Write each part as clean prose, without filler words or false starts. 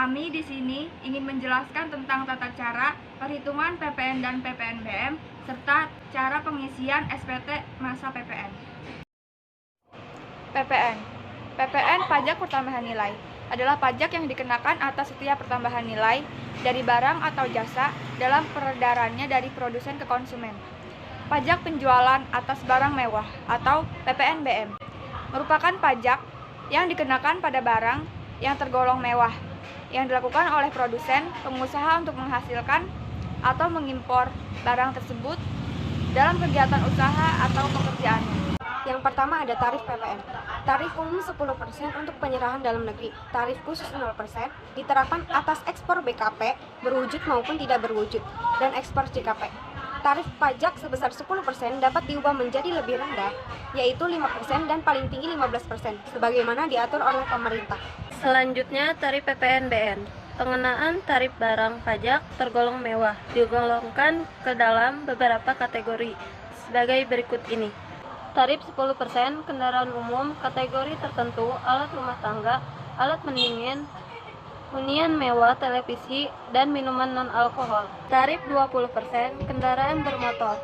Kami di sini ingin menjelaskan tentang tata cara perhitungan PPN dan PPNBM serta cara pengisian SPT masa PPN. PPN. PPN pajak pertambahan nilai adalah pajak yang dikenakan atas setiap pertambahan nilai dari barang atau jasa dalam peredarannya dari produsen ke konsumen. Pajak penjualan atas barang mewah atau PPNBM merupakan pajak yang dikenakan pada barang yang tergolong mewah yang dilakukan oleh produsen pengusaha untuk menghasilkan atau mengimpor barang tersebut dalam kegiatan usaha atau pekerjaannya. Yang pertama ada tarif PPN. Tarif umum 10% untuk penyerahan dalam negeri. Tarif khusus 0% diterapkan atas ekspor BKP berwujud maupun tidak berwujud dan ekspor JKP. Tarif pajak sebesar 10% dapat diubah menjadi lebih rendah, yaitu 5% dan paling tinggi 15%, sebagaimana diatur oleh pemerintah. Selanjutnya, tarif PPNBM. Pengenaan tarif barang pajak tergolong mewah digolongkan ke dalam beberapa kategori sebagai berikut ini. Tarif 10% kendaraan umum kategori tertentu, alat rumah tangga, alat pendingin, hunian mewah, televisi, dan minuman non-alkohol. Tarif 20% kendaraan bermotor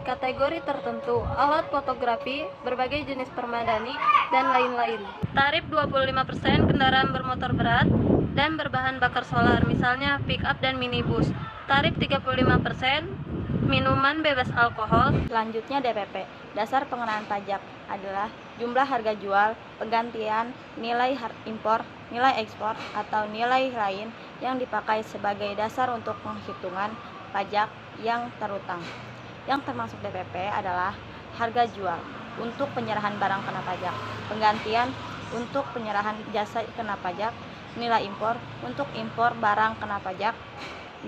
kategori tertentu, alat fotografi, berbagai jenis permadani, dan lain-lain. Tarif 25% kendaraan bermotor berat dan berbahan bakar solar, misalnya pick-up dan minibus. Tarif 35% minuman bebas alkohol. Selanjutnya DPP, dasar pengenaan pajak adalah jumlah harga jual, penggantian, nilai impor, nilai ekspor, atau nilai lain yang dipakai sebagai dasar untuk penghitungan pajak yang terutang. Yang termasuk DPP adalah harga jual untuk penyerahan barang kena pajak, penggantian untuk penyerahan jasa kena pajak, nilai impor untuk impor barang kena pajak,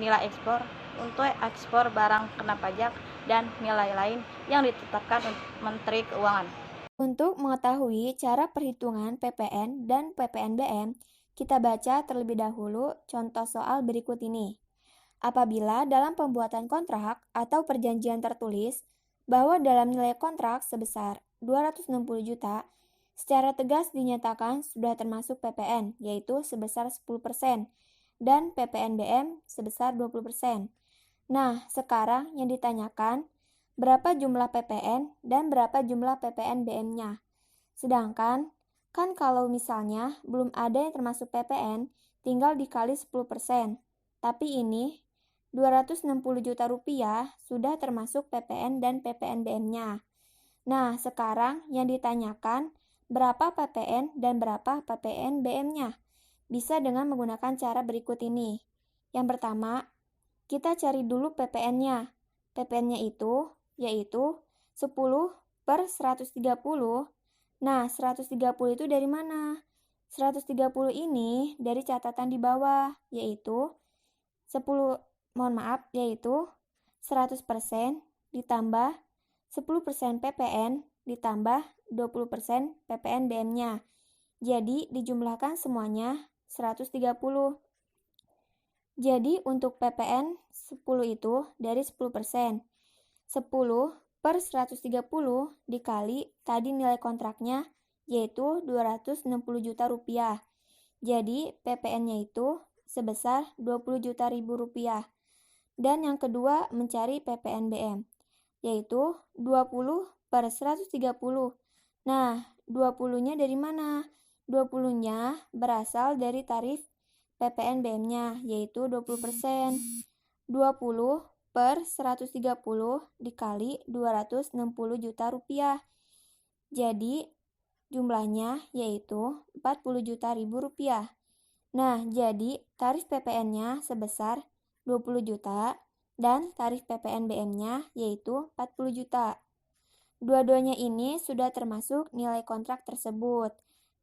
nilai ekspor untuk ekspor barang kena pajak, dan nilai lain yang ditetapkan Menteri Keuangan. Untuk mengetahui cara perhitungan PPN dan PPNBM, kita baca terlebih dahulu contoh soal berikut ini. Apabila dalam pembuatan kontrak atau perjanjian tertulis bahwa dalam nilai kontrak sebesar 260 juta, secara tegas dinyatakan sudah termasuk PPN, yaitu sebesar 10%, dan PPNBM sebesar 20%. Nah, sekarang yang ditanyakan, berapa jumlah PPN dan berapa jumlah PPNBM-nya? Sedangkan, kan kalau misalnya belum ada yang termasuk PPN, tinggal dikali 10%. Tapi ini 260 juta rupiah sudah termasuk PPN dan PPNBM-nya. Nah, sekarang yang ditanyakan berapa PPN dan berapa PPNBM-nya? Bisa dengan menggunakan cara berikut ini. Yang pertama, kita cari dulu PPN-nya. PPN-nya itu yaitu 10 per 130. Nah, 130 itu dari mana? 130 ini dari catatan di bawah, yaitu 100% ditambah 10% PPN ditambah 20% PPNBM-nya. Jadi dijumlahkan semuanya 130. Jadi untuk PPN 10 itu dari 10%. 10 per 130 dikali tadi nilai kontraknya yaitu 260 juta rupiah. Jadi PPN-nya itu sebesar 20 juta ribu rupiah. Dan yang kedua mencari PPNBM, yaitu 20 per 130. Nah, 20-nya dari mana? 20-nya berasal dari tarif PPNBM-nya, yaitu 20%. 20 per 130 dikali 260 juta rupiah. Jadi, jumlahnya yaitu 40 juta ribu rupiah. Nah, jadi tarif PPN-nya sebesar 20 juta dan tarif PPNBM-nya yaitu 40 juta. Dua-duanya ini sudah termasuk nilai kontrak tersebut.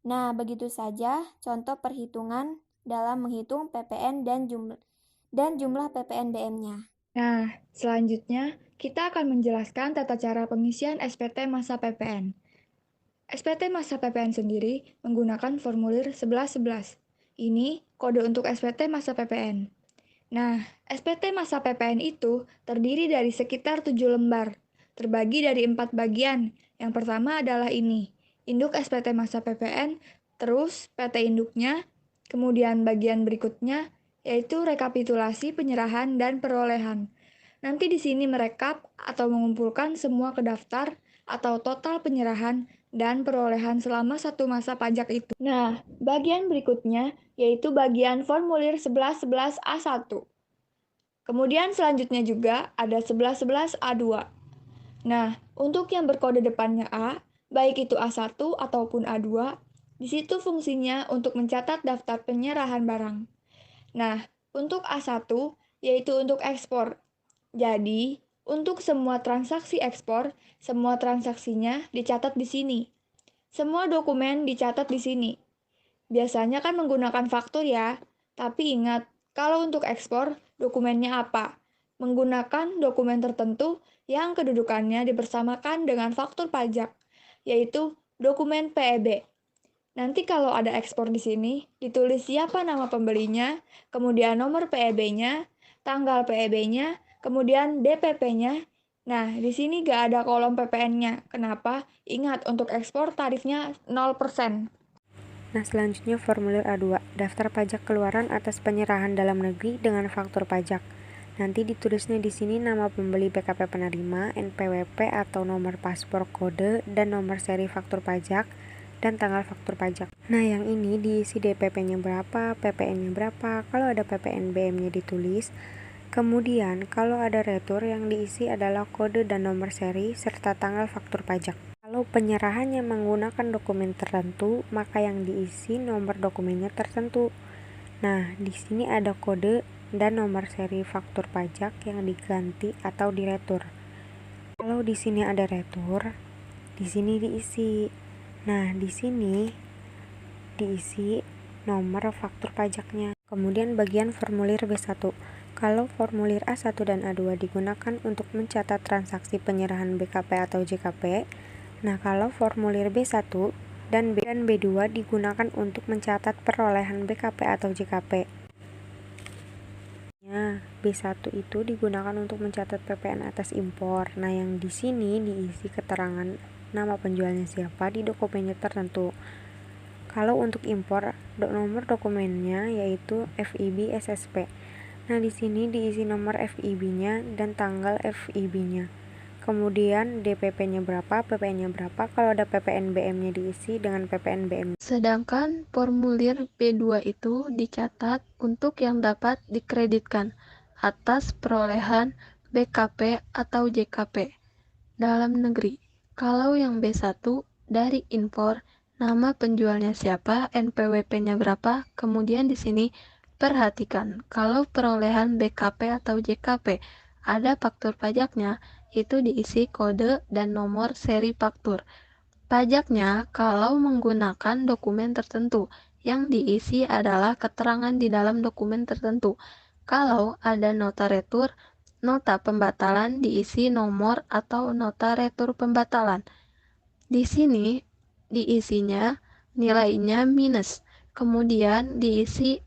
Nah, begitu saja contoh perhitungan dalam menghitung PPN dan jumlah PPNBM-nya. Nah, selanjutnya kita akan menjelaskan tata cara pengisian SPT masa PPN. SPT masa PPN sendiri menggunakan formulir 1111. Ini kode untuk SPT masa PPN. Nah, SPT masa PPN itu terdiri dari sekitar 7 lembar, terbagi dari 4 bagian. Yang pertama adalah ini, induk SPT masa PPN, terus PT induknya, Kemudian bagian berikutnya yaitu rekapitulasi penyerahan dan perolehan. Nanti di sini merekap atau mengumpulkan semua kedaftar atau total penyerahan dan perolehan selama satu masa pajak itu. Nah, bagian berikutnya yaitu bagian formulir 1111A1. Kemudian selanjutnya juga ada 1111A2. Nah, untuk yang berkode depannya A, baik itu A1 ataupun A2, di situ fungsinya untuk mencatat daftar penyerahan barang. Nah, untuk A1 yaitu untuk ekspor. Jadi, untuk semua transaksi ekspor, semua transaksinya dicatat di sini. Semua dokumen dicatat di sini. Biasanya kan menggunakan faktur ya, tapi ingat, kalau untuk ekspor, dokumennya apa? Menggunakan dokumen tertentu yang kedudukannya dibersamakan dengan faktur pajak, yaitu dokumen PEB. Nanti kalau ada ekspor di sini, ditulis siapa nama pembelinya, kemudian nomor PEB-nya, tanggal PEB-nya, kemudian DPP-nya. Nah, di sini gak ada kolom PPN-nya. Kenapa? Ingat, untuk ekspor tarifnya 0%. Nah, selanjutnya formulir A2, daftar pajak keluaran atas penyerahan dalam negeri dengan faktur pajak. Nanti ditulisnya di sini nama pembeli BKP penerima, NPWP atau nomor paspor kode, dan nomor seri faktur pajak, dan tanggal faktur pajak. Nah, yang ini diisi DPP-nya berapa, PPN-nya berapa, kalau ada PPN BM-nya ditulis. Kemudian, kalau ada retur yang diisi adalah kode dan nomor seri, serta tanggal faktur pajak. Kalau penyerahannya menggunakan dokumen tertentu, maka yang diisi nomor dokumennya tertentu. Nah, di sini ada kode dan nomor seri faktur pajak yang diganti atau diretur. Kalau di sini ada retur, di sini diisi. Nah, di sini diisi nomor faktur pajaknya. Kemudian bagian formulir B1. Kalau formulir A1 dan A2 digunakan untuk mencatat transaksi penyerahan BKP atau JKP, nah kalau formulir B1 dan B2 digunakan untuk mencatat perolehan BKP atau JKP. Nah, B1 itu digunakan untuk mencatat PPN atas impor. Nah, yang di sini diisi keterangan nama penjualnya siapa di dokumennya tertentu. Kalau untuk impor, nomor dokumennya yaitu FIB SSP. Nah, di sini diisi nomor FIB-nya dan tanggal FIB-nya. Kemudian DPP-nya berapa, PPN-nya berapa, kalau ada PPN BM-nya diisi dengan PPN BM. Sedangkan formulir B2 itu dicatat untuk yang dapat dikreditkan atas perolehan BKP atau JKP dalam negeri. Kalau yang B1 dari impor, nama penjualnya siapa, NPWP-nya berapa, kemudian di sini perhatikan, kalau perolehan BKP atau JKP ada faktur pajaknya, itu diisi kode dan nomor seri faktur. Pajaknya kalau menggunakan dokumen tertentu, yang diisi adalah keterangan di dalam dokumen tertentu. Kalau ada nota retur, nota pembatalan diisi nomor atau nota retur pembatalan. Di sini diisinya nilainya minus, kemudian diisi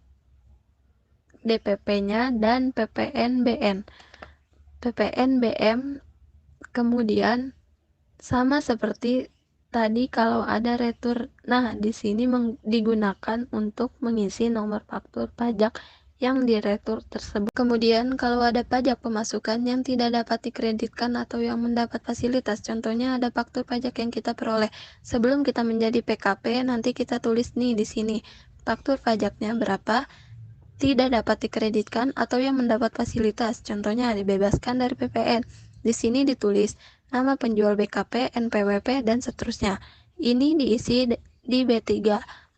DPP-nya dan PPN-BN. PPN-BM kemudian sama seperti tadi kalau ada retur. Nah, di sini digunakan untuk mengisi nomor faktur pajak yang diretur tersebut. Kemudian kalau ada pajak pemasukan yang tidak dapat dikreditkan atau yang mendapat fasilitas, contohnya ada faktur pajak yang kita peroleh sebelum kita menjadi PKP, nanti kita tulis nih di sini faktur pajaknya berapa, tidak dapat dikreditkan atau yang mendapat fasilitas, contohnya dibebaskan dari PPN. Di sini ditulis nama penjual BKP, NPWP, dan seterusnya. Ini diisi di B3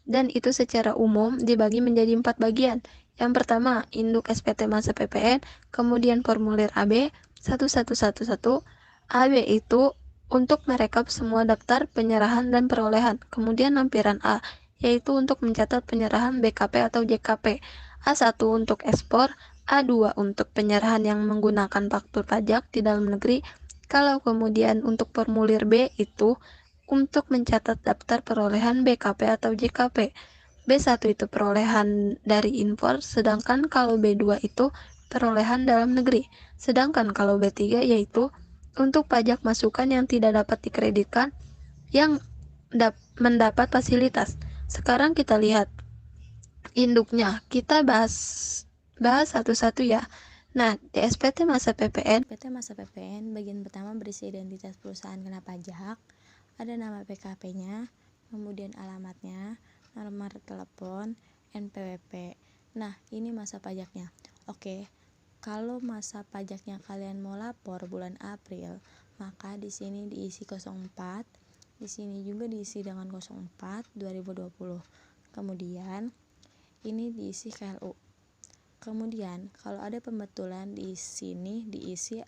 dan itu secara umum dibagi menjadi 4 bagian. Yang pertama, induk SPT masa PPN, kemudian formulir AB 1111. AB itu untuk merekap semua daftar penyerahan dan perolehan. Kemudian lampiran A, yaitu untuk mencatat penyerahan BKP atau JKP. A1 untuk ekspor, A2 untuk penyerahan yang menggunakan faktur pajak di dalam negeri. Kalau kemudian untuk formulir B itu untuk mencatat daftar perolehan BKP atau JKP. B1 itu perolehan dari impor, sedangkan kalau B2 itu perolehan dalam negeri. Sedangkan kalau B3 yaitu untuk pajak masukan yang tidak dapat dikreditkan yang mendapat fasilitas. Sekarang kita lihat induknya. Kita bahas satu-satu ya. Nah, di SPT masa PPN, bagian pertama berisi identitas perusahaan kena pajak, ada nama PKP-nya, kemudian alamatnya, nomor telepon, NPWP. Nah, ini masa pajaknya. Oke, kalau masa pajaknya kalian mau lapor bulan April, maka di sini diisi 04, di sini juga diisi dengan 04 2020. Kemudian ini diisi KLU. Kemudian kalau ada pembetulan di sini diisi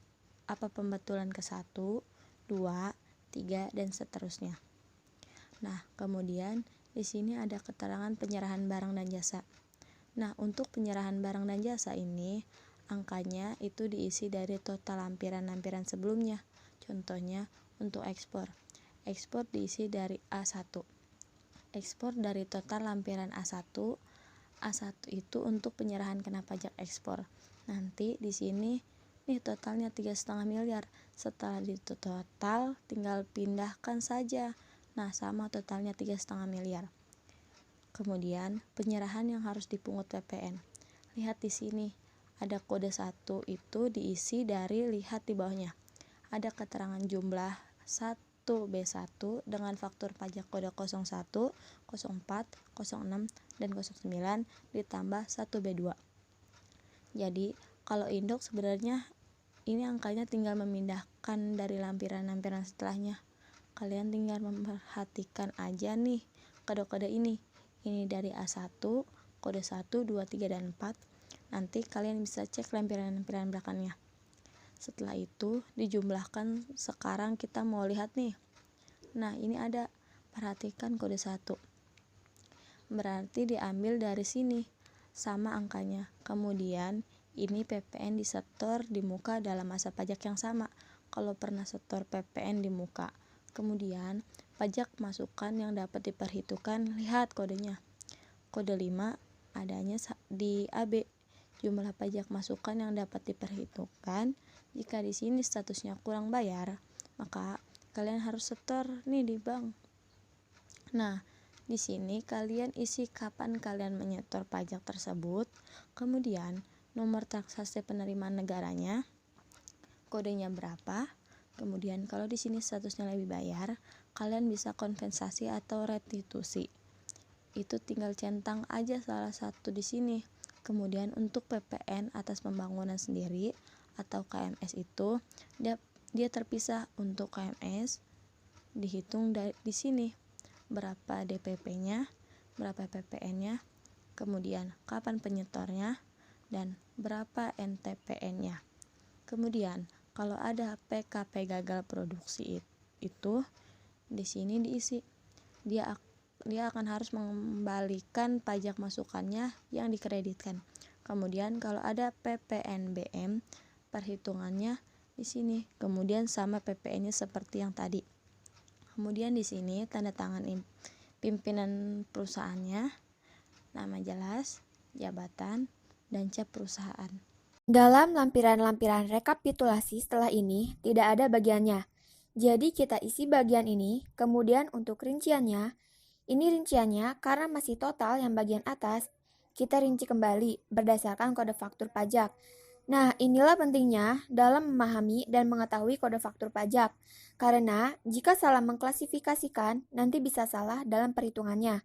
apa pembetulan ke 1, 2, 3 dan seterusnya. Nah, kemudian di sini ada keterangan penyerahan barang dan jasa. Nah, untuk penyerahan barang dan jasa ini angkanya itu diisi dari total lampiran-lampiran sebelumnya. Contohnya untuk ekspor. Ekspor diisi dari A1. Ekspor dari total lampiran A1. A1 itu untuk penyerahan kena pajak ekspor. Nanti di sini nih totalnya 3,5 miliar. Setelah ditotal tinggal pindahkan saja. Nah, sama totalnya 3,5 miliar. Kemudian penyerahan yang harus dipungut PPN. Lihat di sini, ada kode 1 itu diisi dari lihat di bawahnya. Ada keterangan jumlah 1B1 dengan faktur pajak kode 01, 04, 06, dan 09 ditambah 1B2. Jadi, kalau induk sebenarnya ini angkanya tinggal memindahkan dari lampiran-lampiran setelahnya. Kalian tinggal memperhatikan aja nih kode-kode ini. Ini dari A1, kode 1, 2, 3, dan 4. Nanti kalian bisa cek lampiran-lampiran belakangnya. Setelah itu dijumlahkan. Sekarang kita mau lihat nih. Nah, ini ada, perhatikan kode 1. Berarti diambil dari sini. Sama angkanya. Kemudian ini PPN disetor di muka dalam masa pajak yang sama. Kalau pernah setor PPN di muka. Kemudian pajak masukan yang dapat diperhitungkan, lihat kodenya. Kode 5 adanya di AB. Jumlah pajak masukan yang dapat diperhitungkan. Jika di sini statusnya kurang bayar, maka kalian harus setor nih di bank. Nah, di sini kalian isi kapan kalian menyetor pajak tersebut, kemudian nomor transaksi penerimaan negaranya, kodenya berapa. Kemudian kalau di sini statusnya lebih bayar, kalian bisa kompensasi atau restitusi. Itu tinggal centang aja salah satu di sini. Kemudian untuk PPN atas pembangunan sendiri atau KMS itu dia terpisah. Untuk KMS dihitung di sini berapa DPP-nya, berapa PPN-nya, kemudian kapan penyetornya, dan berapa NTPN-nya. Kemudian kalau ada PKP gagal produksi itu di sini diisi. Dia akan harus mengembalikan pajak masukannya yang dikreditkan. Kemudian kalau ada PPNBM, perhitungannya di sini. Kemudian sama PPN-nya seperti yang tadi. Kemudian di sini tanda tangan pimpinan perusahaannya, nama jelas, jabatan, dan cap perusahaan. Dalam lampiran-lampiran rekapitulasi setelah ini tidak ada bagiannya. Jadi kita isi bagian ini, kemudian untuk rinciannya, ini rinciannya karena masih total yang bagian atas, kita rinci kembali berdasarkan kode faktur pajak. Nah, inilah pentingnya dalam memahami dan mengetahui kode faktur pajak. Karena jika salah mengklasifikasikan, nanti bisa salah dalam perhitungannya.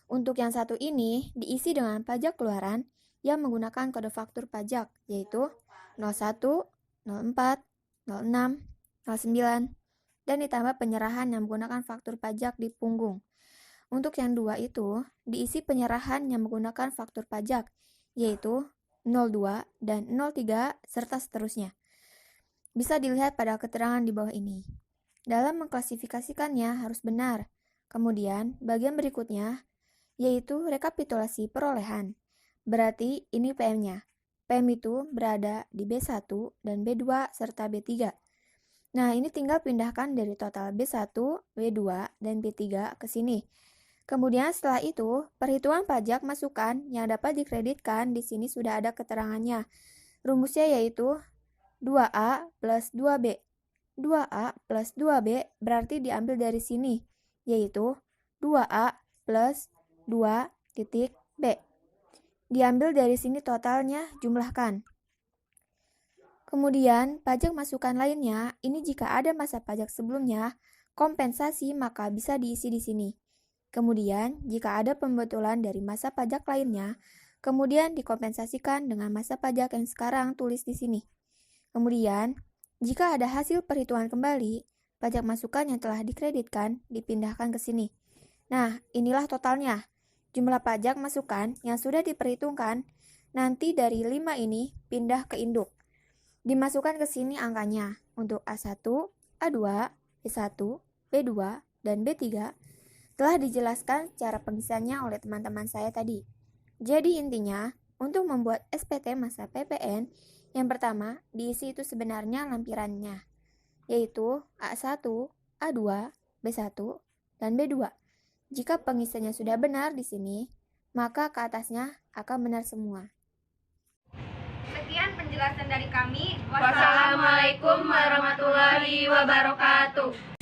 Untuk yang satu ini diisi dengan pajak keluaran yang menggunakan kode faktur pajak, yaitu 01, 04, 06, 09, dan ditambah penyerahan yang menggunakan faktur pajak di punggung. Untuk yang dua itu diisi penyerahan yang menggunakan faktur pajak, yaitu 02 dan 03 serta seterusnya. Bisa dilihat pada keterangan di bawah ini. Dalam mengklasifikasikannya harus benar. Kemudian bagian berikutnya yaitu rekapitulasi perolehan. Berarti ini PM-nya. PM itu berada di B1 dan B2 serta B3. Nah, ini tinggal pindahkan dari total B1, B2, dan B3 ke sini. Kemudian setelah itu, perhitungan pajak masukan yang dapat dikreditkan di sini sudah ada keterangannya. Rumusnya yaitu 2A plus 2B. 2A plus 2B berarti diambil dari sini, yaitu 2A plus 2 titik B. Diambil dari sini totalnya, jumlahkan. Kemudian, pajak masukan lainnya, ini jika ada masa pajak sebelumnya, kompensasi maka bisa diisi di sini. Kemudian, jika ada pembetulan dari masa pajak lainnya, kemudian dikompensasikan dengan masa pajak yang sekarang tulis di sini. Kemudian, jika ada hasil perhitungan kembali, pajak masukan yang telah dikreditkan dipindahkan ke sini. Nah, inilah totalnya. Jumlah pajak masukan yang sudah diperhitungkan, nanti dari 5 ini pindah ke induk. Dimasukkan ke sini angkanya untuk A1, A2, B1, B2, dan B3 telah dijelaskan cara pengisiannya oleh teman-teman saya tadi. Jadi intinya, untuk membuat SPT masa PPN, yang pertama diisi itu sebenarnya lampirannya, yaitu A1, A2, B1, dan B2. Jika pengisiannya sudah benar di sini, maka ke atasnya akan benar semua. Sekian penjelasan dari kami. Wassalamualaikum warahmatullahi wabarakatuh.